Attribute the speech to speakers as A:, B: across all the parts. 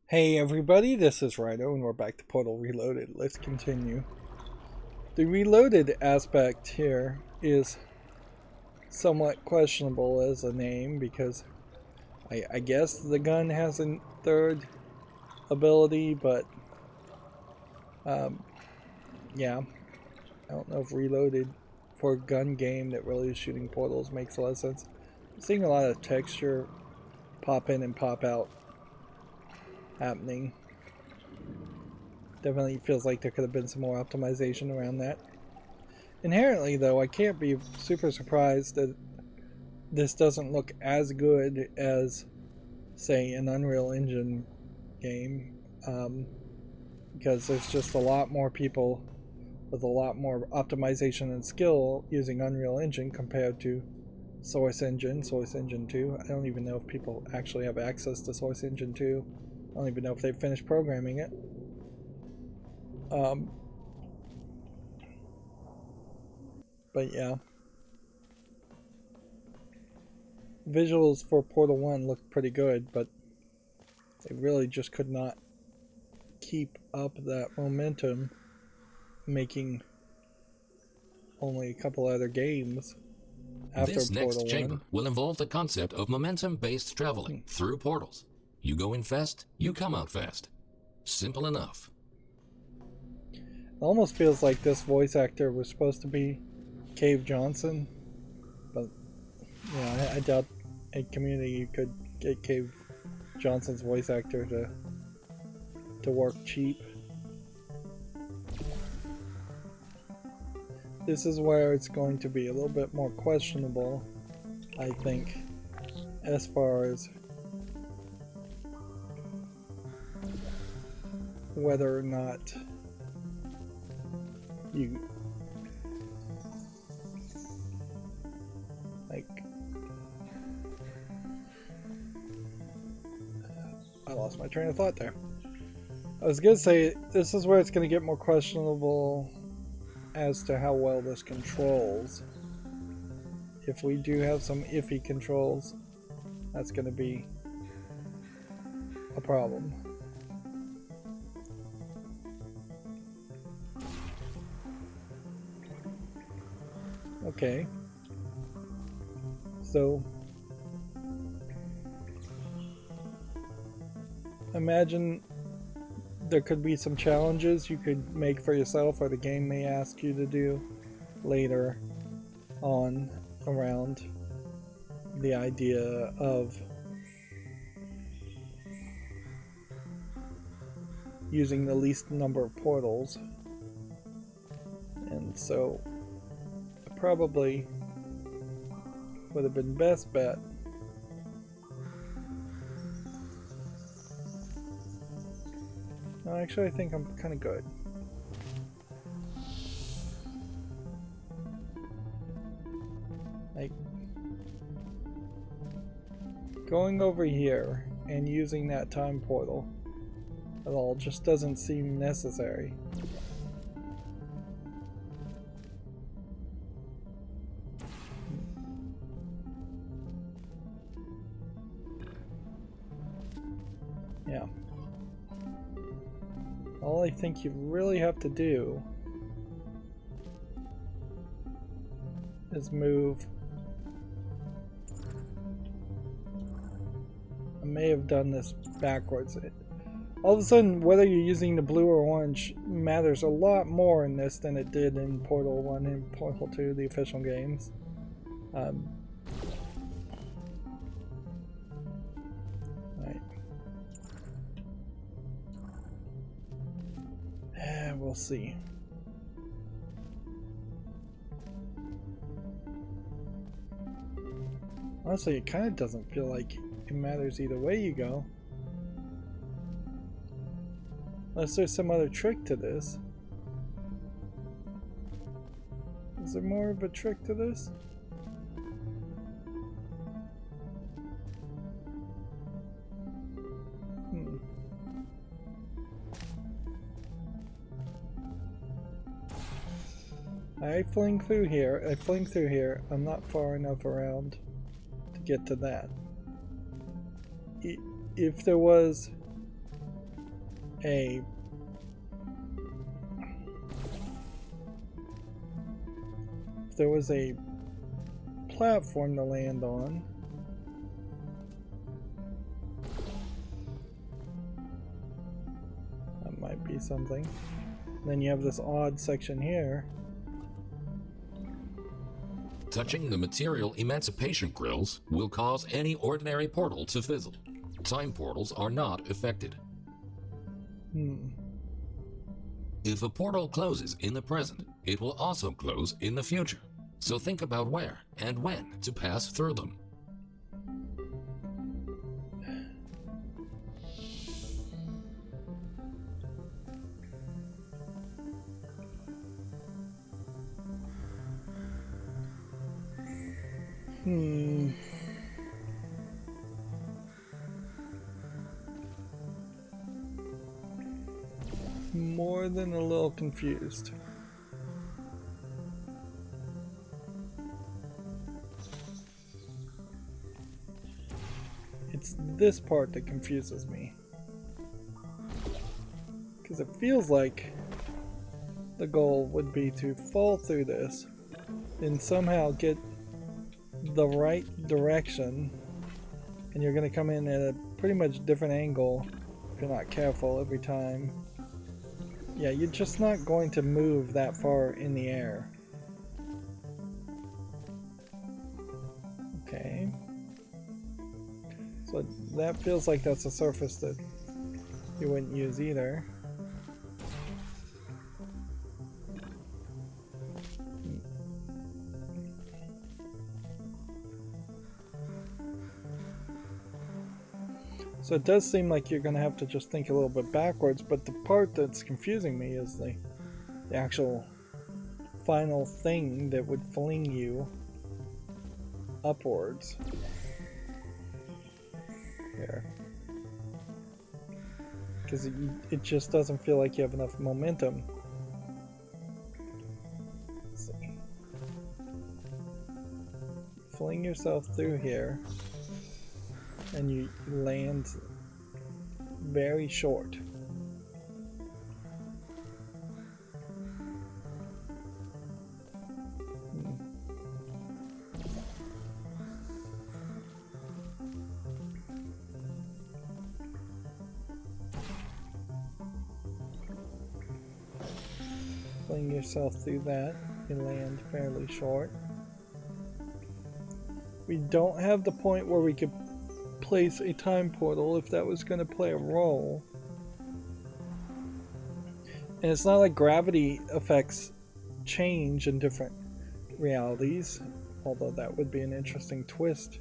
A: Hey everybody, this is Rydo and we're back to Portal Reloaded. Let's continue. The reloaded aspect here is somewhat questionable as a name because I guess the gun has a third ability, but yeah, I don't know if reloaded for a gun game that really is shooting portals makes a lot of sense. I'm seeing a lot of texture pop in and pop out happening. Definitely feels like there could have been some more optimization around that. Inherently, though, I can't be super surprised that this doesn't look as good as, say, an Unreal Engine game, because there's just a lot more people with a lot more optimization and skill using Unreal Engine compared to Source Engine 2. I don't even know if people actually have access to Source Engine 2. I don't even know if they've finished programming it. But yeah, visuals for Portal 1 look pretty good, but they really just could not keep up that momentum, making only a couple other games after
B: This
A: Portal
B: next
A: 1.
B: chamber will involve the concept of momentum-based traveling through portals. You go in fast, you come out fast. Simple enough.
A: It almost feels like this voice actor was supposed to be Cave Johnson, but yeah, I doubt in Community you could get Cave Johnson's voice actor to work cheap. This is where it's going to be a little bit more questionable, I think, as far as whether or not you I lost my train of thought there. I was gonna say this is where it's gonna get more questionable as to how well this controls. If we do have some iffy controls, that's gonna be a problem. Okay. So imagine there could be some challenges you could make for yourself, or the game may ask you to do later on around the idea of using the least number of portals. And so probably would have been best bet actually, I think I'm kind of good. Like, going over here and using that time portal at all just doesn't seem necessary. Yeah. All I think you really have to do is move. I may have done this backwards. All of a sudden, whether you're using the blue or orange matters a lot more in this than it did in Portal 1 and Portal 2, the official games. We'll see. Honestly, it kind of doesn't feel like it matters either way you go. Unless there's some other trick to this. Is there more of a trick to this? I fling through here, I'm not far enough around to get to that. If there was a if there was a platform to land on, that might be something. Then you have this odd section here.
B: Touching the material emancipation grills will cause any ordinary portal to fizzle. Time portals are not affected. If a portal closes in the present, it will also close in the future. So think about where and when to pass through them.
A: More than a little confused. It's this part that confuses me. Because it feels like the goal would be to fall through this and somehow get the right direction, and you're going to come in at a pretty much different angle if you're not careful every time. Yeah, you're just not going to move that far in the air. Okay. So that feels like that's a surface that you wouldn't use either. So it does seem like you're going to have to just think a little bit backwards, but the part that's confusing me is the actual final thing that would fling you upwards. There. Because it just doesn't feel like you have enough momentum. Let's see. Fling yourself through here, and you land very short. Fling yourself through that, you land fairly short. We don't have the point where we could place a time portal if that was going to play a role. And it's not like gravity effects change in different realities, although that would be an interesting twist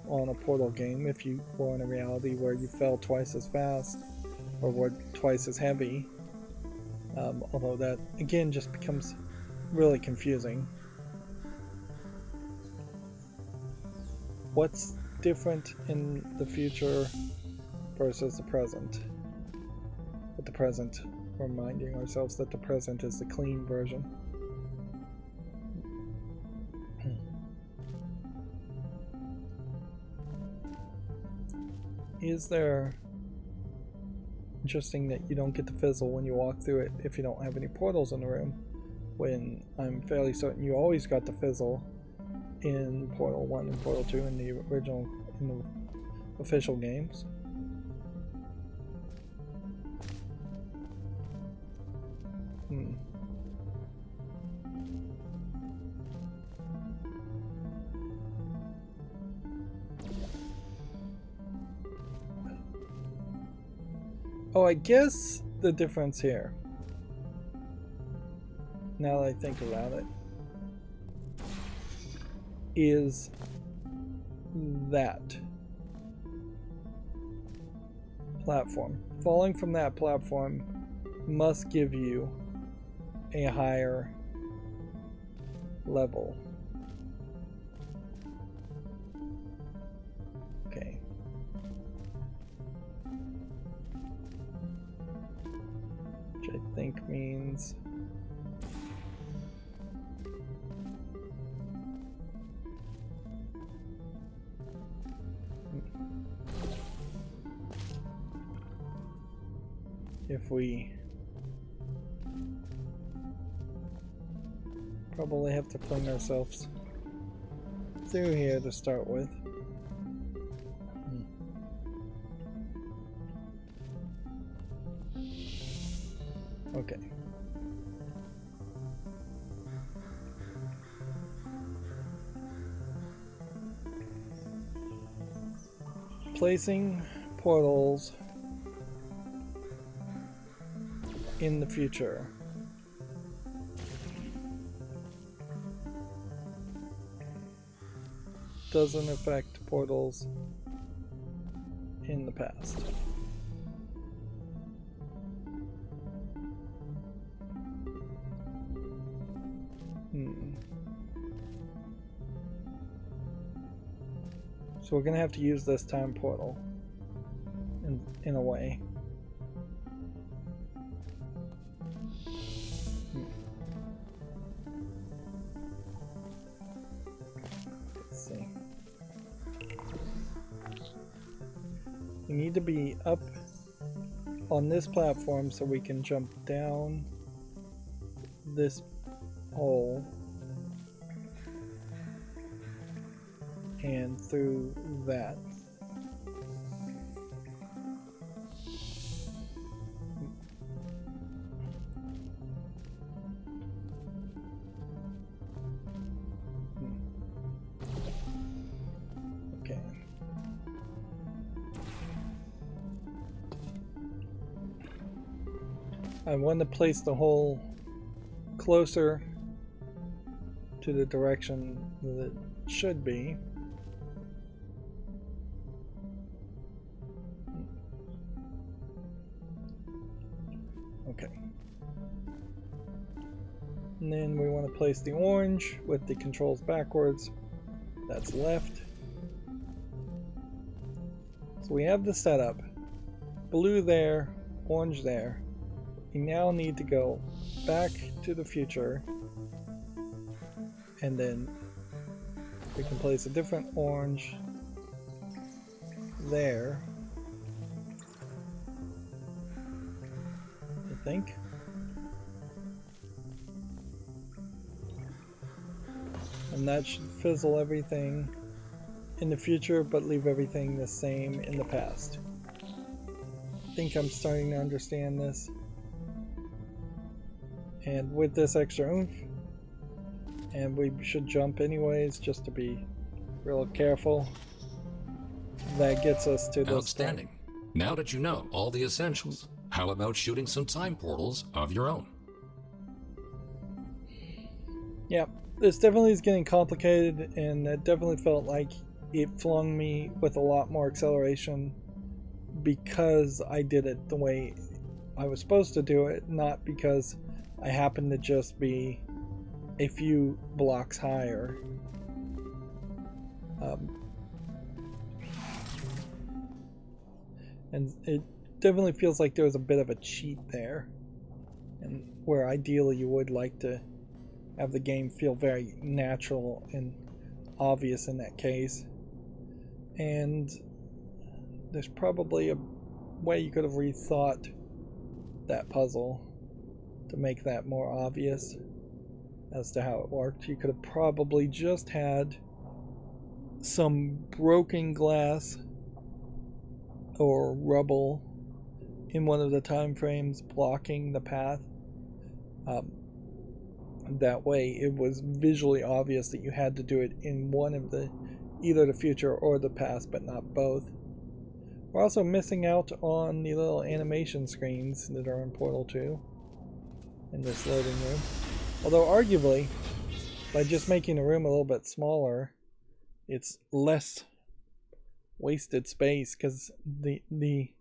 A: on a portal game if you were in a reality where you fell twice as fast or were twice as heavy. Although that again just becomes really confusing. What's different in the future versus the present? With the present, reminding ourselves that the present is the clean version. Is there... Interesting that you don't get the fizzle when you walk through it if you don't have any portals in the room, when I'm fairly certain you always got the fizzle in Portal 1 and Portal 2 in the original, in the official games. Oh, I guess the difference here, now that I think about it, is that platform. Falling from that platform must give you a higher level. Okay. Which I think means if we probably have to fling ourselves through here to start with. Okay. Placing portals in the future. Doesn't affect portals in the past. So we're gonna have to use this time portal in a way. Let's see. We need to be up on this platform so we can jump down this hole and through that. Okay. I want to place the hole closer to the direction that it should be. Okay. And then we want to place the orange with the controls backwards. That's left. So we have the setup. Blue there, orange there. We now need to go back to the future, and then we can place a different orange there, I think. And that should fizzle everything in the future, but leave everything the same in the past. I think I'm starting to understand this. And with this extra oomph, and we should jump anyways just to be real careful, that gets us to this
B: Outstanding.
A: point.
B: Now that you know all the essentials, how about shooting some time portals of your own?
A: Yeah, this definitely is getting complicated, and it definitely felt like it flung me with a lot more acceleration because I did it the way I was supposed to do it, not because I happened to just be a few blocks higher. And it definitely feels like there was a bit of a cheat there, and where ideally you would like to have the game feel very natural and obvious in that case. And there's probably a way you could have rethought that puzzle to make that more obvious as to how it worked. You could have probably just had some broken glass or rubble in one of the time frames blocking the path. That way it was visually obvious that you had to do it in one of the either the future or the past, but not both. We're also missing out on the little animation screens that are in Portal 2 in this loading room. Although arguably, by just making the room a little bit smaller, it's less wasted space, because the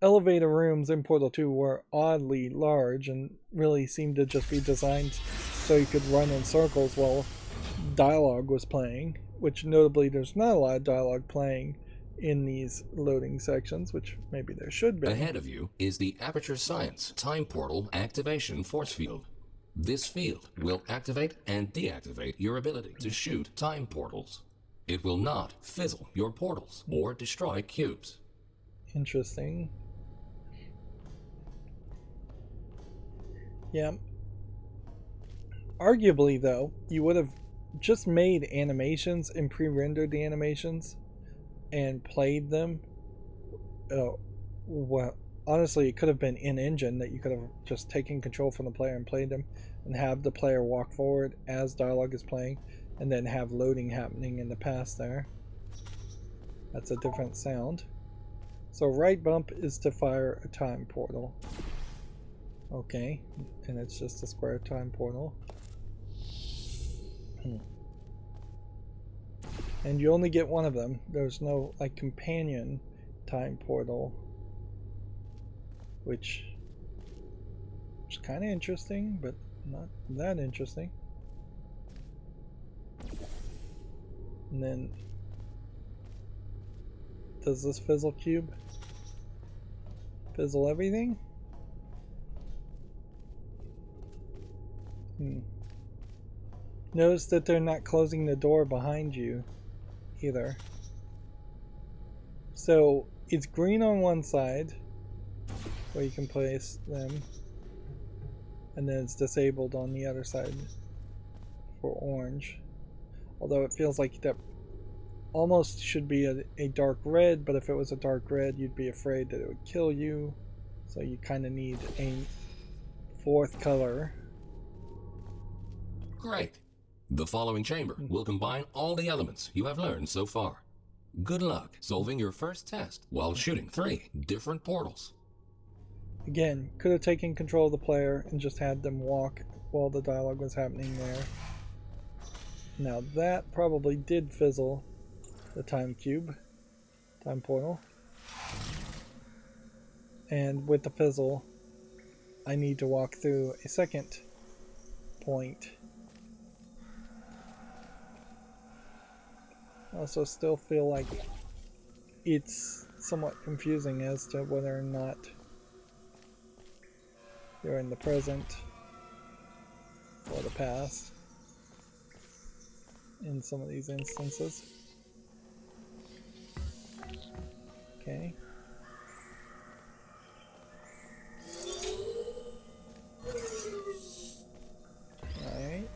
A: elevator rooms in Portal 2 were oddly large and really seemed to just be designed so you could run in circles while dialogue was playing, which notably there's not a lot of dialogue playing in these loading sections, which maybe there should be.
B: Ahead of you is the Aperture Science Time Portal Activation Force Field. This field will activate and deactivate your ability to shoot time portals. It will not fizzle your portals or destroy cubes.
A: Interesting. Yeah. Arguably, though, you would have just made animations and pre-rendered the animations and played them. Well, honestly, it could have been in-engine that you could have just taken control from the player and played them, and have the player walk forward as dialogue is playing, and then have loading happening in the past there. That's a different sound. So right bump is to fire a time portal. Okay, and it's just a square time portal. And you only get one of them. There's no like companion time portal, which is kind of interesting, but not that interesting. And then, does this fizzle cube fizzle everything? Notice that they're not closing the door behind you either. So it's green on one side where you can place them, and then it's disabled on the other side for orange. Although it feels like that almost should be a dark red, but if it was a dark red, you'd be afraid that it would kill you. So you kind of need a fourth color.
B: Great. The following chamber will combine all the elements you have learned so far. Good luck solving your first test while shooting 3 different portals.
A: Again, could have taken control of the player and just had them walk while the dialogue was happening there. Now that probably did fizzle the time portal. And with the fizzle, I need to walk through a second point. I also still feel like it's somewhat confusing as to whether or not you're in the present or the past in some of these instances. Okay. Alright.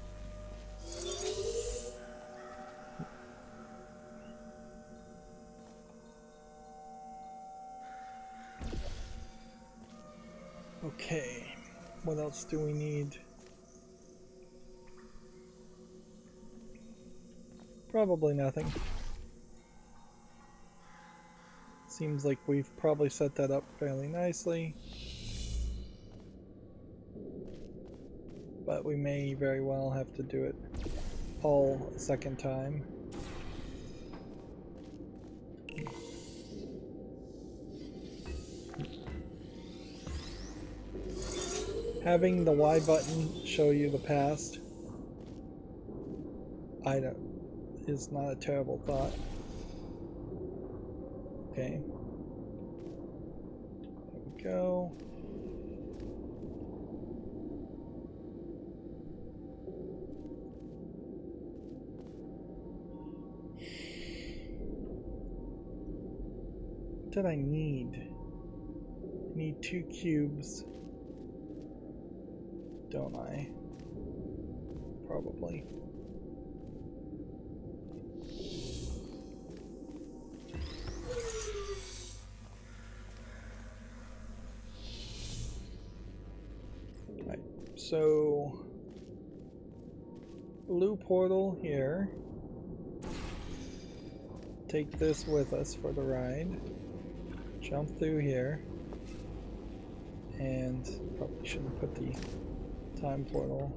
A: Okay. What else do we need? Probably nothing. Seems like we've probably set that up fairly nicely. But we may very well have to do it all a second time. Having the Y button show you the past is not a terrible thought. Okay. There we go. What did I need? I need 2 cubes. Don't I? Probably. Right, so blue portal here. Take this with us for the ride. Jump through here. And probably shouldn't put the time portal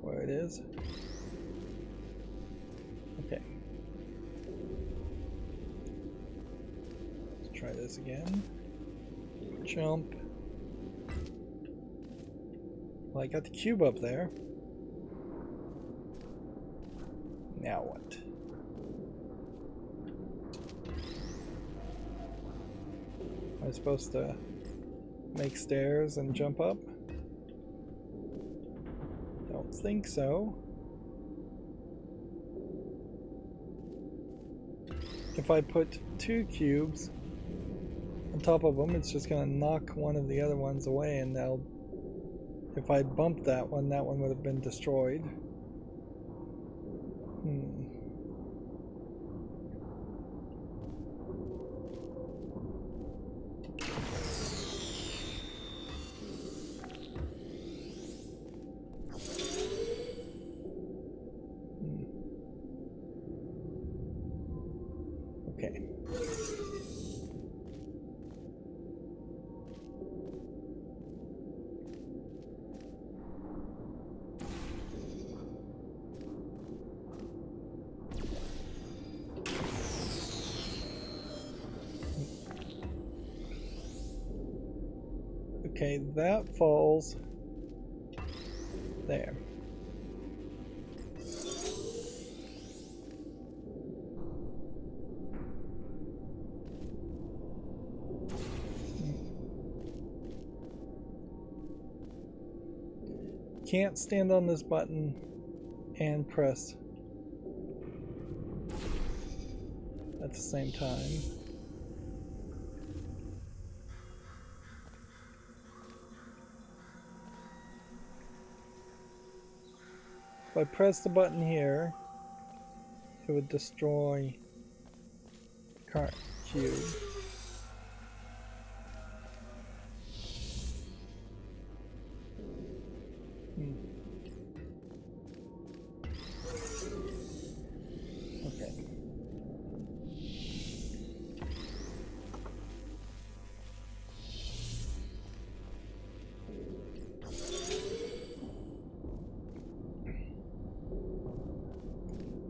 A: where it is. Okay. Let's try this again. Jump. Well, I got the cube up there. Now what? Am I supposed to make stairs and jump up? Don't think so. If I put 2 cubes on top of them, it's just going to knock one of the other ones away and they'll If I'd bumped that one would have been destroyed. Okay. Okay, that falls there. Can't stand on this button and press at the same time. If I press the button here, it would destroy the current cube. Okay.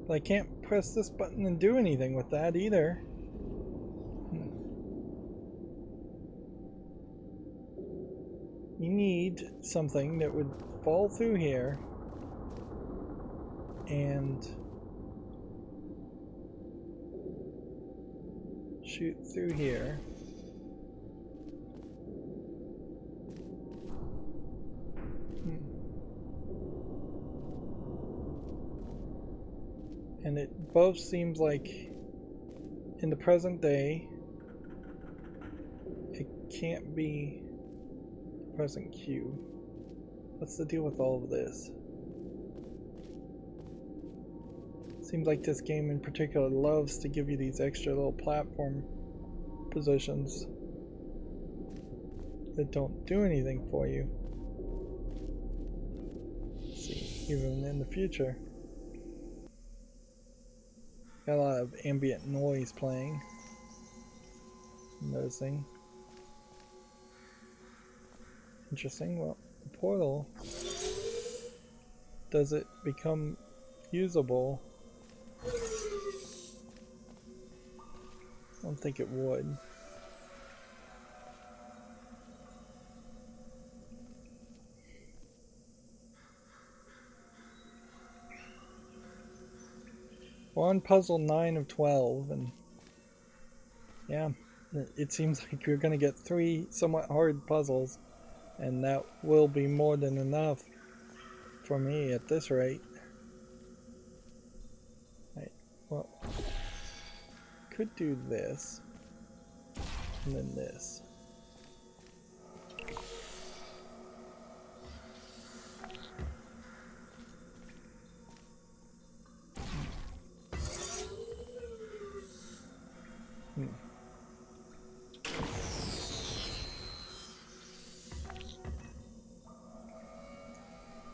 A: But I can't press this button and do anything with that either. You need something that would fall through here and shoot through here. And it both seems like in the present day it can't be the present cube. What's the deal with all of this? Seems like this game in particular loves to give you these extra little platform positions that don't do anything for you. Let's see, even in the future. Got a lot of ambient noise playing. I'm noticing. Interesting. Well, the portal, does it become usable? I don't think it would. We're on puzzle 9 of 12, and yeah, it seems like you're going to get 3 somewhat hard puzzles, and that will be more than enough for me at this rate. Right, well, could do this, and then this.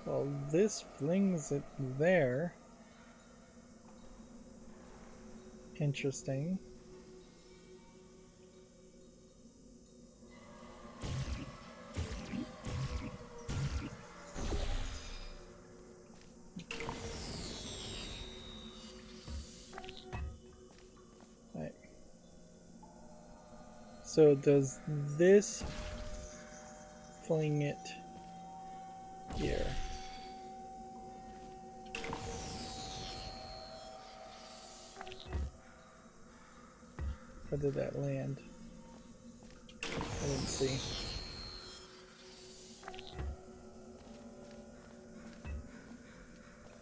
A: Well, this flings it there. Interesting. Right. So does this fling it here? Where did that land? I didn't see.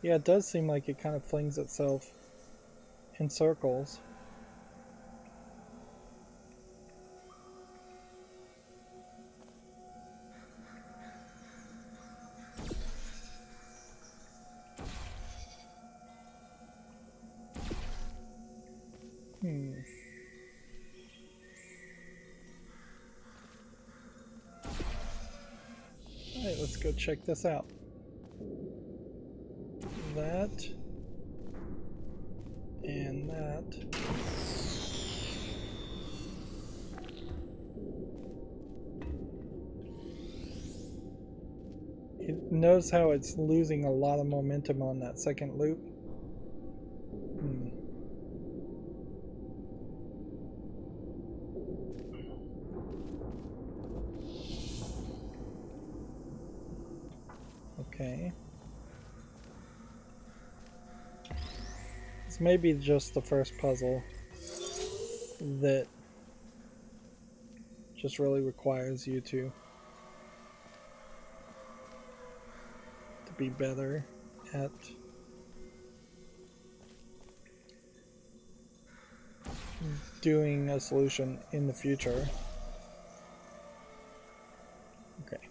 A: Yeah, it does seem like it kind of flings itself in circles. go check this out. That and that. Notice how it's losing a lot of momentum on that second loop. Okay. This may be just the first puzzle that just really requires you to be better at doing a solution in the future. Okay.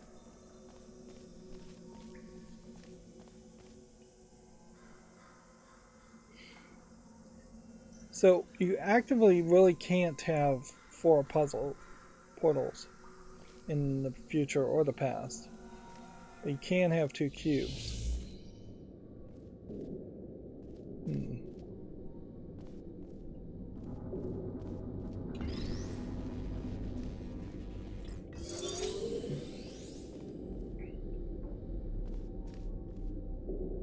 A: So you actively really can't have 4 puzzle portals in the future or the past. But you can have 2 cubes.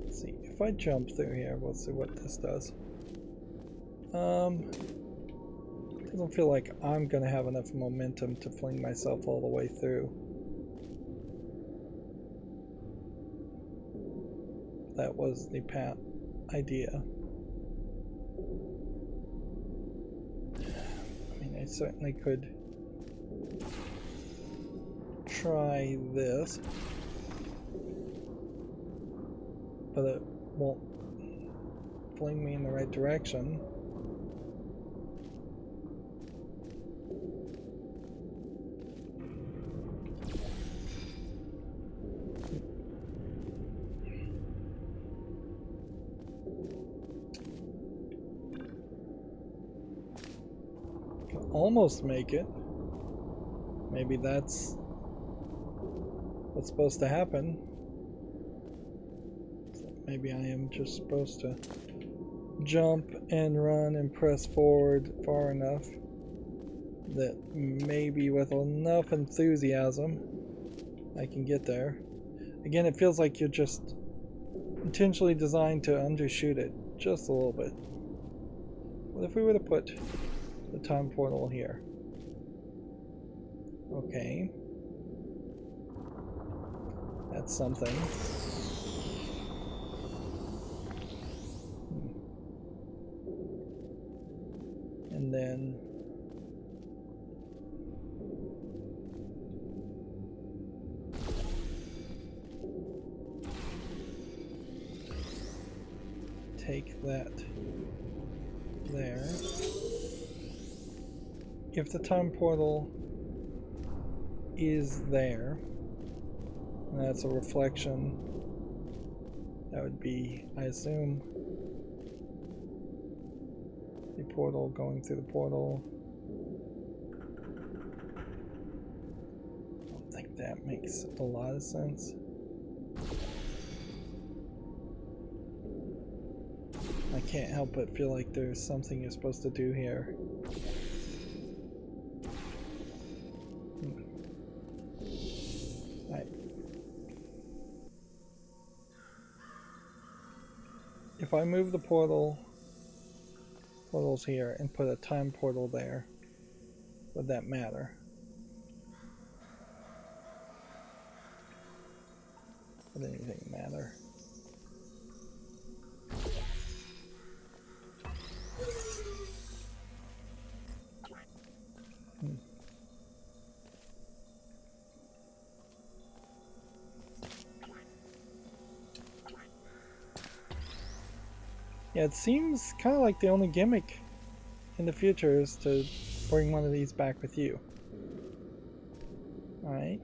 A: Let's see, if I jump through here, let's see what this does. Doesn't feel like I'm gonna have enough momentum to fling myself all the way through. That was the idea. I mean, I certainly could try this, but it won't fling me in the right direction. Almost make it. Maybe that's what's supposed to happen. So maybe I am just supposed to jump and run and press forward far enough that maybe with enough enthusiasm I can get there. Again, it feels like you're just intentionally designed to undershoot it just a little bit. What if we were to put the time portal here? Okay. That's something. And then take that there. If the time portal is there, and that's a reflection, that would be, I assume, the portal going through the portal. I don't think that makes a lot of sense. I can't help but feel like there's something you're supposed to do here. If I move the portals here and put a time portal there, would that matter? Would anything matter? Yeah, it seems kind of like the only gimmick in the future is to bring one of these back with you. Alright.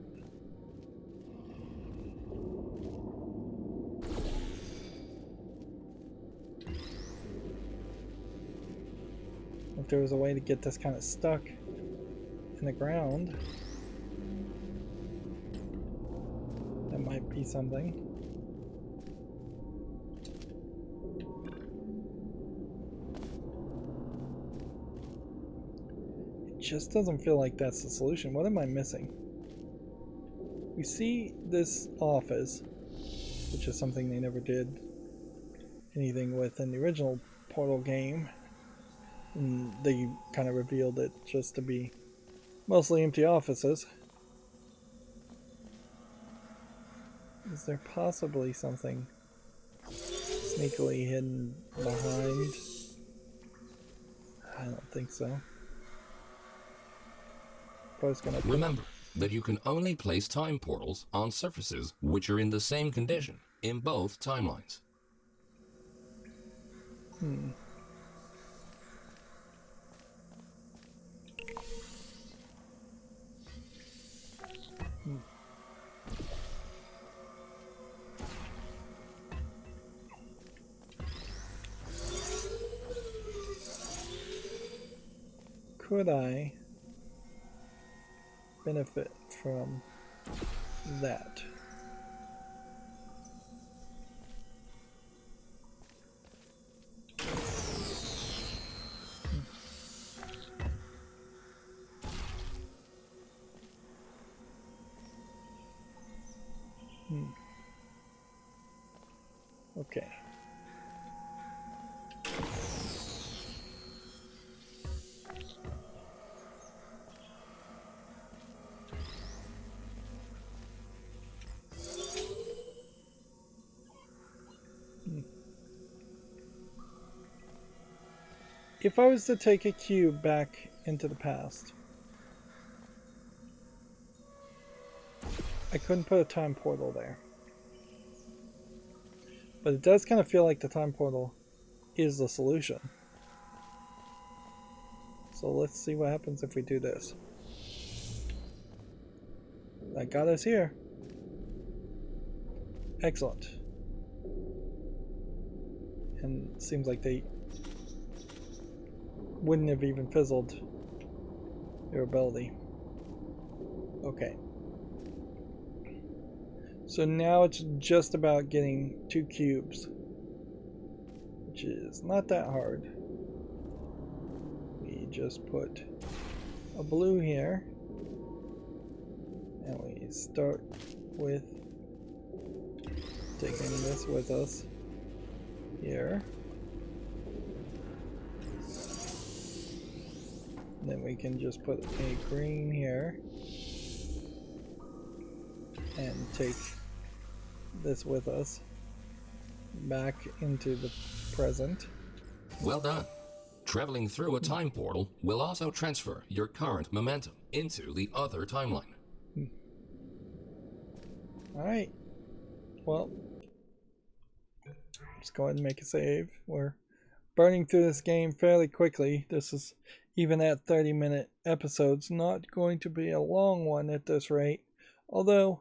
A: If there was a way to get this kind of stuck in the ground, that might might be something. It just doesn't feel like that's the solution. What am I missing? We see this office, which is something they never did anything with in the original Portal game. And they kind of revealed it just to be mostly empty offices. Is there possibly something sneakily hidden behind? I don't think so.
B: Remember that you can only place time portals on surfaces which are in the same condition in both timelines.
A: Could I benefit from that? Okay. If I was to take a cube back into the past, I couldn't put a time portal there. But it does kind of feel like the time portal is the solution. So let's see what happens if we do this. That got us here. Excellent. And it seems like they wouldn't have even fizzled their ability. Okay. So now it's just about getting 2 cubes, which is not that hard. We just put a blue here, and we start with taking this with us here. And then we can just put a green here and take this with us back into the present.
B: Well done. Traveling through a time portal will also transfer your current momentum into the other timeline.
A: Alright. Well, let's go ahead and make a save. We're burning through this game fairly quickly. This is, even at 30-minute episodes, not going to be a long one at this rate. Although,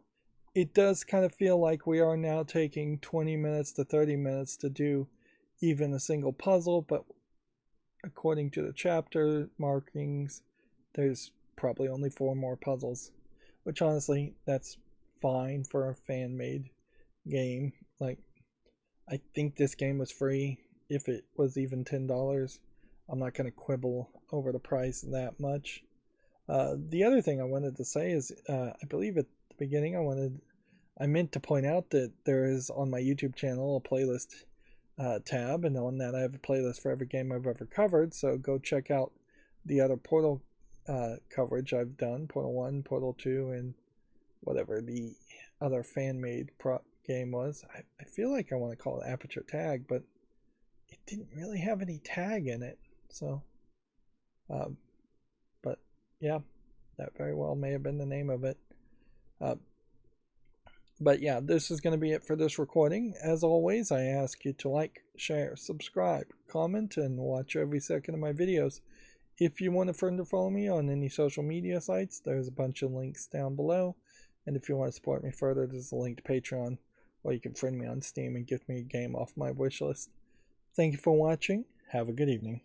A: it does kind of feel like we are now taking 20 minutes to 30 minutes to do even a single puzzle, but according to the chapter markings, there's probably only 4 more puzzles, which honestly, that's fine for a fan-made game. Like, I think this game was free. If it was even $10, I'm not going to quibble over the price that much. The other thing I wanted to say is, I believe at the beginning I meant to point out that there is on my YouTube channel a playlist tab, and on that I have a playlist for every game I've ever covered, so go check out the other Portal coverage I've done, Portal 1, Portal 2, and whatever the other fan-made game was. I feel like I want to call it Aperture Tag, but it didn't really have any tag in it, so but yeah, that very well may have been the name of it. But yeah, this is going to be it for this recording. As always, I ask you to like, share, subscribe, comment, and watch every second of my videos. If you want a friend to follow me on any social media sites, there's a bunch of links down below. And if you want to support me further, there's a link to Patreon, or you can friend me on Steam and give me a game off my wishlist. Thank you for watching. Have a good evening.